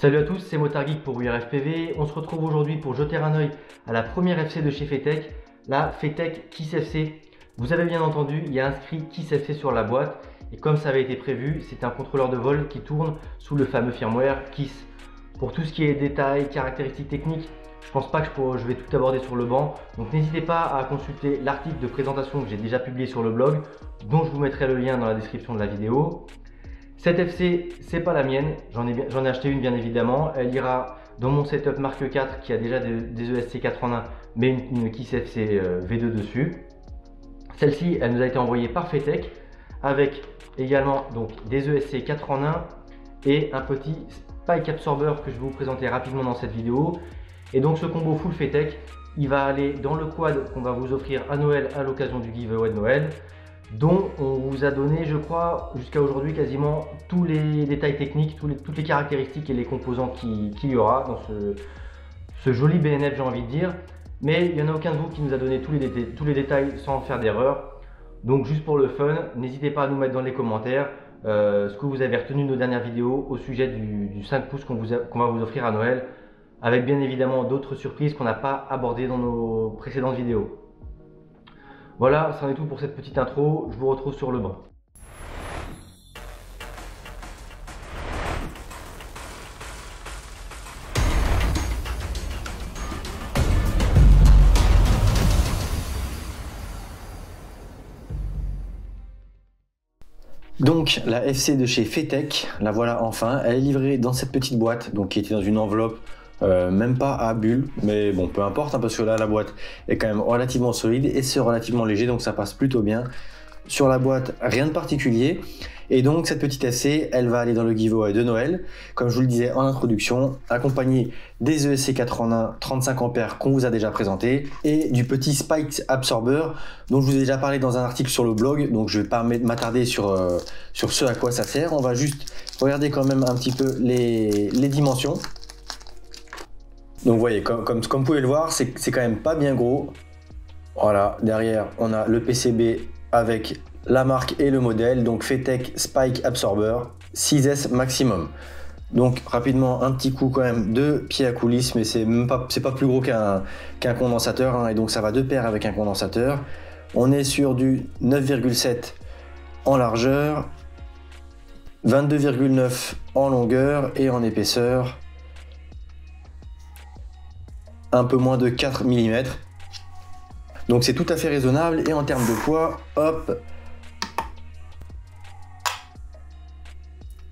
Salut à tous, c'est Motargeek pour URFPV. On se retrouve aujourd'hui pour jeter un œil à la première FC de chez Fetech, la Fetech KISS FC. Vous avez bien entendu, il y a inscrit KISS FC sur la boîte et comme ça avait été prévu, c'est un contrôleur de vol qui tourne sous le fameux firmware KISS. Pour tout ce qui est détails, caractéristiques techniques, je pense pas que je vais tout aborder sur le banc, donc n'hésitez pas à consulter l'article de présentation que j'ai déjà publié sur le blog, dont je vous mettrai le lien dans la description de la vidéo. Cette FC, c'est pas la mienne, j'en ai acheté une bien évidemment, elle ira dans mon setup Mark IV qui a déjà des ESC 4 en 1, mais une KISS FC V2 dessus. Celle-ci, elle nous a été envoyée par Fetech, avec également donc des ESC 4 en 1 et un petit Spike Absorber que je vais vous présenter rapidement dans cette vidéo. Et donc ce combo full Fetech, il va aller dans le quad qu'on va vous offrir à Noël à l'occasion du giveaway de Noël, dont on vous a donné, je crois, jusqu'à aujourd'hui quasiment tous les détails techniques, toutes les caractéristiques et les composants qu'il y aura dans ce joli BNF, j'ai envie de dire. Mais il n'y en a aucun de vous qui nous a donné tous les détails sans faire d'erreur. Donc juste pour le fun, n'hésitez pas à nous mettre dans les commentaires ce que vous avez retenu de nos dernières vidéos au sujet du 5 pouces qu'on va vous offrir à Noël, avec bien évidemment d'autres surprises qu'on n'a pas abordées dans nos précédentes vidéos. Voilà, c'en est tout pour cette petite intro, je vous retrouve sur le banc. Donc la FC de chez Fetech, la voilà enfin, elle est livrée dans cette petite boîte, donc qui était dans une enveloppe, même pas à bulle, mais bon peu importe, parce que là la boîte est quand même relativement solide et c'est relativement léger, donc ça passe plutôt bien. Sur la boîte, rien de particulier, et donc cette petite FC, elle va aller dans le giveaway de Noël, comme je vous le disais en introduction, accompagnée des ESC 4 en 1 35 ampères qu'on vous a déjà présenté, et du petit Spike Absorber dont je vous ai déjà parlé dans un article sur le blog, donc je ne vais pas m'attarder sur ce à quoi ça sert. On va juste regarder quand même un petit peu les dimensions. Donc vous voyez, comme vous pouvez le voir, c'est quand même pas bien gros. Voilà, derrière on a le PCB avec la marque et le modèle, donc Fetech Spike Absorber 6S maximum. Donc rapidement un petit coup quand même de pied à coulisses, mais c'est pas plus gros qu'un condensateur, hein, et donc ça va de pair avec un condensateur. On est sur du 9,7 en largeur, 22,9 en longueur et en épaisseur un peu moins de 4 mm. Donc c'est tout à fait raisonnable, et en termes de poids, hop,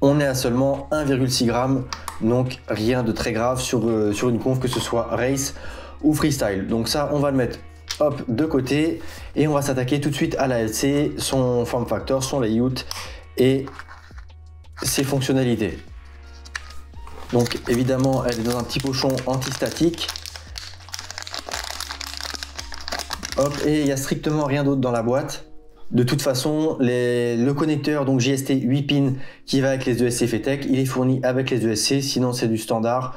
on est à seulement 1,6 g, donc rien de très grave sur une conf, que ce soit race ou freestyle. Donc ça, on va le mettre hop de côté et on va s'attaquer tout de suite à la LC, son form factor, son layout et ses fonctionnalités. Donc évidemment, elle est dans un petit pochon anti-statique. Hop, et il n'y a strictement rien d'autre dans la boîte. De toute façon, le connecteur donc JST 8 pins qui va avec les ESC Fetech, il est fourni avec les ESC, sinon c'est du standard.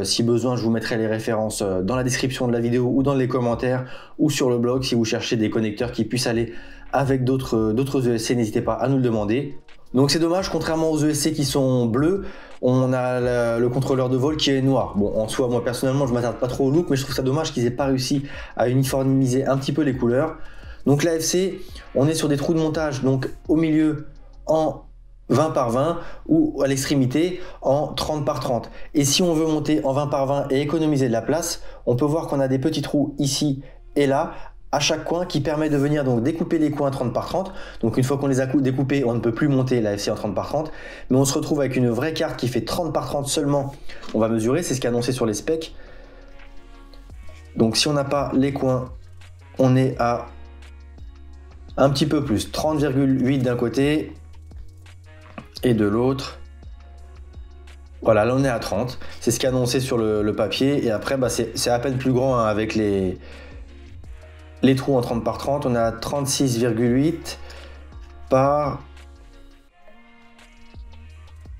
Si besoin, je vous mettrai les références dans la description de la vidéo ou dans les commentaires ou sur le blog si vous cherchez des connecteurs qui puissent aller avec d'autres ESC, n'hésitez pas à nous le demander. Donc c'est dommage, contrairement aux ESC qui sont bleus, on a le contrôleur de vol qui est noir. Bon, en soi, moi personnellement, je m'attarde pas trop au look, mais je trouve ça dommage qu'ils aient pas réussi à uniformiser un petit peu les couleurs. Donc la FC, on est sur des trous de montage, donc au milieu en 20 par 20 ou à l'extrémité en 30 par 30. Et si on veut monter en 20 par 20 et économiser de la place, on peut voir qu'on a des petits trous ici et là, à chaque coin, qui permet de venir donc découper les coins 30 par 30. Donc une fois qu'on les a découpés, on ne peut plus monter la FC en 30 par 30, mais on se retrouve avec une vraie carte qui fait 30 par 30 seulement. On va mesurer, c'est ce qui est annoncé sur les specs. Donc si on n'a pas les coins, on est à un petit peu plus, 30,8 d'un côté et de l'autre. Voilà, là on est à 30, c'est ce qui est annoncé sur le papier, et après bah, c'est à peine plus grand, hein, avec les trous en 30 par 30, on est à 36,8 par...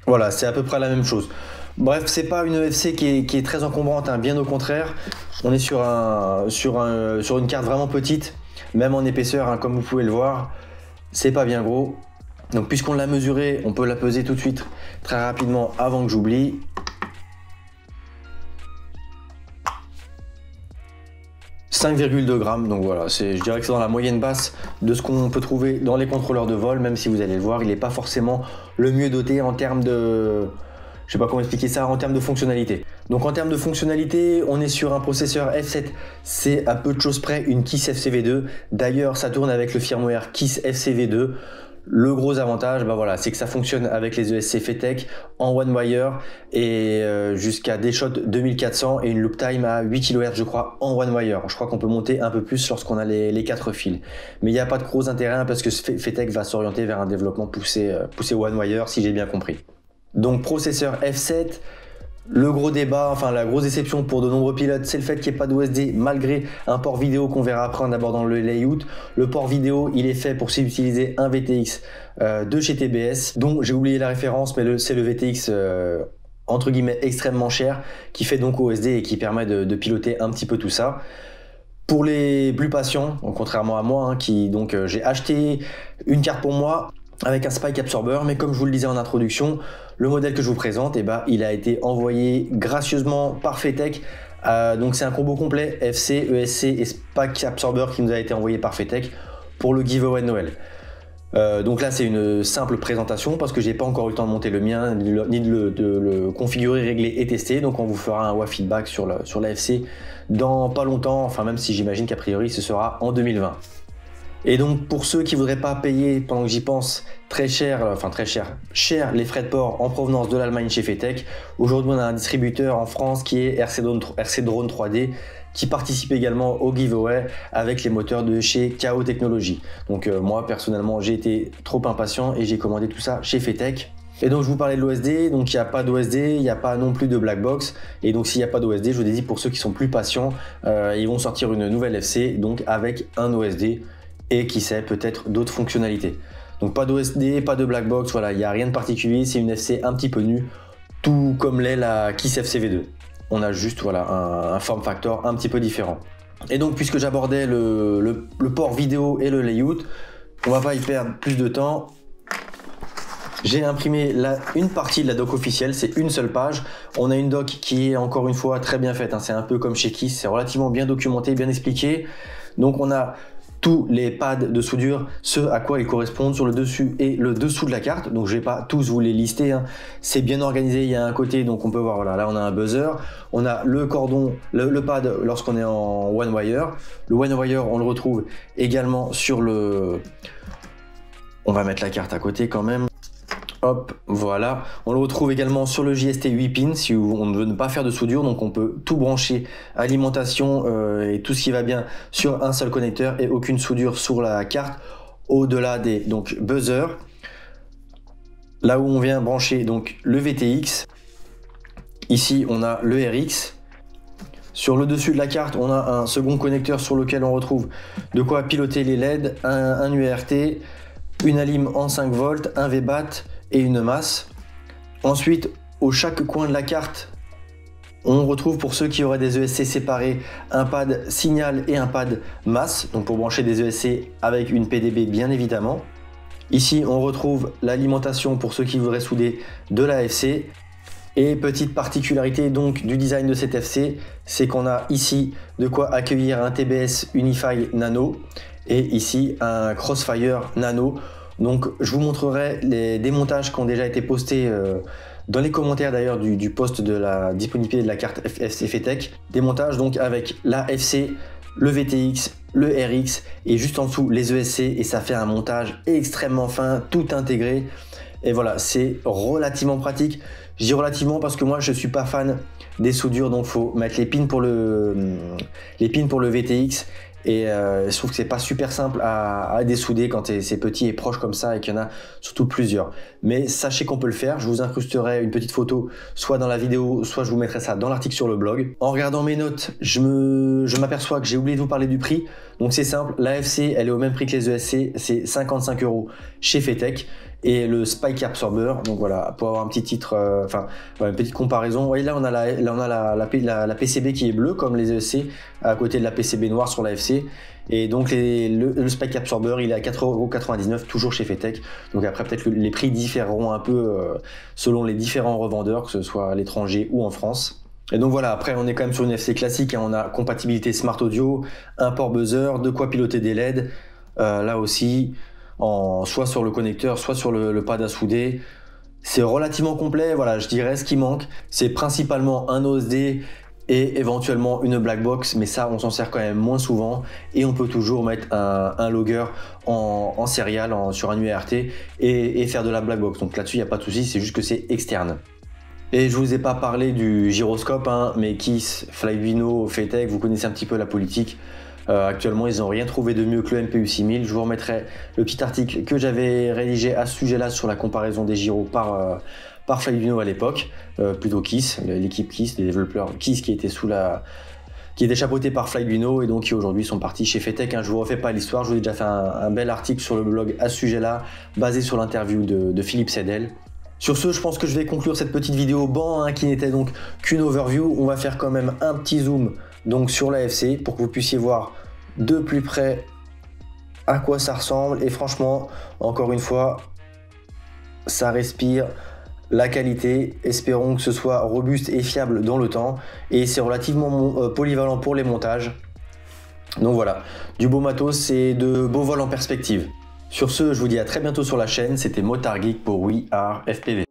Voilà, c'est à peu près la même chose. Bref, c'est pas une EFC qui est très encombrante, hein, bien au contraire. On est sur une carte vraiment petite, même en épaisseur, hein, comme vous pouvez le voir. C'est pas bien gros. Donc puisqu'on l'a mesuré, on peut la peser tout de suite très rapidement avant que j'oublie. 5,2 grammes, donc voilà, je dirais que c'est dans la moyenne basse de ce qu'on peut trouver dans les contrôleurs de vol, même si vous allez le voir, il n'est pas forcément le mieux doté en termes de... Je sais pas comment expliquer ça, en termes de fonctionnalité. Donc en termes de fonctionnalité, on est sur un processeur F7, c'est à peu de choses près une KISS FCV2. D'ailleurs, ça tourne avec le firmware KISS FCV2. Le gros avantage, bah voilà, c'est que ça fonctionne avec les ESC FETEC en one wire et jusqu'à des shots 2400 et une loop time à 8 kHz je crois en one wire. Je crois qu'on peut monter un peu plus lorsqu'on a les 4 fils. Mais il n'y a pas de gros intérêt parce que FETEC va s'orienter vers un développement poussé one wire si j'ai bien compris. Donc processeur F7, le gros débat, enfin la grosse déception pour de nombreux pilotes, c'est le fait qu'il n'y ait pas d'OSD malgré un port vidéo qu'on verra après en abordant le layout. Le port vidéo, il est fait pour utiliser un VTX de chez TBS, dont j'ai oublié la référence, mais c'est le VTX entre guillemets extrêmement cher, qui fait donc OSD et qui permet de piloter un petit peu tout ça. Pour les plus patients, contrairement à moi, hein, j'ai acheté une carte pour moi avec un spike absorber, mais comme je vous le disais en introduction, le modèle que je vous présente, il a été envoyé gracieusement par FETEC. Donc c'est un combo complet FC, ESC et spike absorber qui nous a été envoyé par FETEC pour le giveaway de Noël. Donc là c'est une simple présentation parce que j'ai pas encore eu le temps de monter le mien ni de le configurer, régler et tester. Donc on vous fera un WA feedback sur la FC dans pas longtemps, enfin même si j'imagine qu'a priori ce sera en 2020. Et donc pour ceux qui voudraient pas payer, pendant que j'y pense, cher les frais de port en provenance de l'Allemagne chez FETEC, aujourd'hui on a un distributeur en France qui est RC Drone 3D qui participe également au giveaway avec les moteurs de chez KO Technologies. Donc moi personnellement j'ai été trop impatient et j'ai commandé tout ça chez FETEC. Et donc je vous parlais de l'OSD, donc il n'y a pas d'OSD, il n'y a pas non plus de black box, et donc s'il n'y a pas d'OSD, je vous ai dit pour ceux qui sont plus patients, ils vont sortir une nouvelle FC donc avec un OSD et qui sait peut-être d'autres fonctionnalités. Donc pas d'OSD, pas de black box, voilà, il n'y a rien de particulier, c'est une FC un petit peu nue, tout comme l'est la KISS FCV2. On a juste voilà, un form factor un petit peu différent. Et donc puisque j'abordais le port vidéo et le layout, on va pas y perdre plus de temps. J'ai imprimé une partie de la doc officielle, c'est une seule page. On a une doc qui est encore une fois très bien faite, hein. C'est un peu comme chez KISS, c'est relativement bien documenté, bien expliqué. Donc on a tous les pads de soudure, ce à quoi ils correspondent sur le dessus et le dessous de la carte. Donc je vais pas tous vous les lister, hein. C'est bien organisé, il y a un côté, donc on peut voir, voilà, là on a un buzzer, on a le cordon, le pad lorsqu'on est en one wire. Le one wire on le retrouve également sur le... On va mettre la carte à côté quand même. Hop, voilà. On le retrouve également sur le JST 8 pins si on ne veut pas faire de soudure. Donc on peut tout brancher, alimentation et tout ce qui va bien sur un seul connecteur et aucune soudure sur la carte. Au-delà des buzzers. Là où on vient brancher donc le VTX. Ici on a le RX. Sur le dessus de la carte, on a un second connecteur sur lequel on retrouve de quoi piloter les LED, un UART, une alim en 5 volts, un VBAT et une masse. Ensuite, au chaque coin de la carte, on retrouve pour ceux qui auraient des ESC séparés un pad signal et un pad masse, donc pour brancher des ESC avec une PDB bien évidemment. Ici, on retrouve l'alimentation pour ceux qui voudraient souder de la FC. Et petite particularité donc du design de cette FC, c'est qu'on a ici de quoi accueillir un TBS Unify Nano et ici un Crossfire Nano. Donc je vous montrerai les démontages qui ont déjà été postés dans les commentaires d'ailleurs du post de la disponibilité de la carte FC FETEC. Démontage donc avec la FC, le VTX, le RX et juste en dessous les ESC et ça fait un montage extrêmement fin, tout intégré. Et voilà, c'est relativement pratique. Je dis relativement parce que moi je suis pas fan des soudures, donc faut mettre les pins pour le VTX. Et je trouve que c'est pas super simple à dessouder quand c'est petit et proche comme ça et qu'il y en a surtout plusieurs. Mais sachez qu'on peut le faire. Je vous incrusterai une petite photo soit dans la vidéo, soit je vous mettrai ça dans l'article sur le blog. En regardant mes notes, je m'aperçois que j'ai oublié de vous parler du prix. Donc c'est simple, la FC elle est au même prix que les ESC, c'est 55 € chez FETEC. Et le Spike Absorber, donc voilà, pour avoir un petit titre, une petite comparaison. Vous voyez, là on a la PCB qui est bleue comme les ESC à côté de la PCB noire sur la FC. Et donc le Spike Absorber il est à 4,99 € toujours chez FETEC. Donc après peut-être que les prix différeront un peu selon les différents revendeurs, que ce soit à l'étranger ou en France. Et donc voilà, après on est quand même sur une FC classique, hein, on a compatibilité Smart Audio, un port buzzer, de quoi piloter des LED, là aussi, soit sur le connecteur, soit sur le pad à souder. C'est relativement complet, voilà, je dirais ce qui manque, c'est principalement un OSD et éventuellement une black box, mais ça on s'en sert quand même moins souvent, et on peut toujours mettre un logger en serial sur un UART et faire de la black box. Donc là-dessus il n'y a pas de souci, c'est juste que c'est externe. Et je vous ai pas parlé du gyroscope, hein, mais KISS, Flyvino, FETEC, vous connaissez un petit peu la politique. Actuellement, ils n'ont rien trouvé de mieux que le MPU 6000. Je vous remettrai le petit article que j'avais rédigé à ce sujet-là sur la comparaison des gyros par Flyvino à l'époque, plutôt KISS, l'équipe KISS, les développeurs KISS qui était chapeauté par Flyvino et donc qui aujourd'hui sont partis chez FETEC. Hein. Je vous refais pas l'histoire, je vous ai déjà fait un bel article sur le blog à ce sujet-là, basé sur l'interview de Philippe Sedel. Sur ce, je pense que je vais conclure cette petite vidéo banc, hein, qui n'était donc qu'une overview. On va faire quand même un petit zoom donc sur la FC pour que vous puissiez voir de plus près à quoi ça ressemble. Et franchement, encore une fois, ça respire la qualité. Espérons que ce soit robuste et fiable dans le temps. Et c'est relativement polyvalent pour les montages. Donc voilà, du beau matos et de beaux vols en perspective. Sur ce, je vous dis à très bientôt sur la chaîne. C'était Motard Geek pour We Are FPV.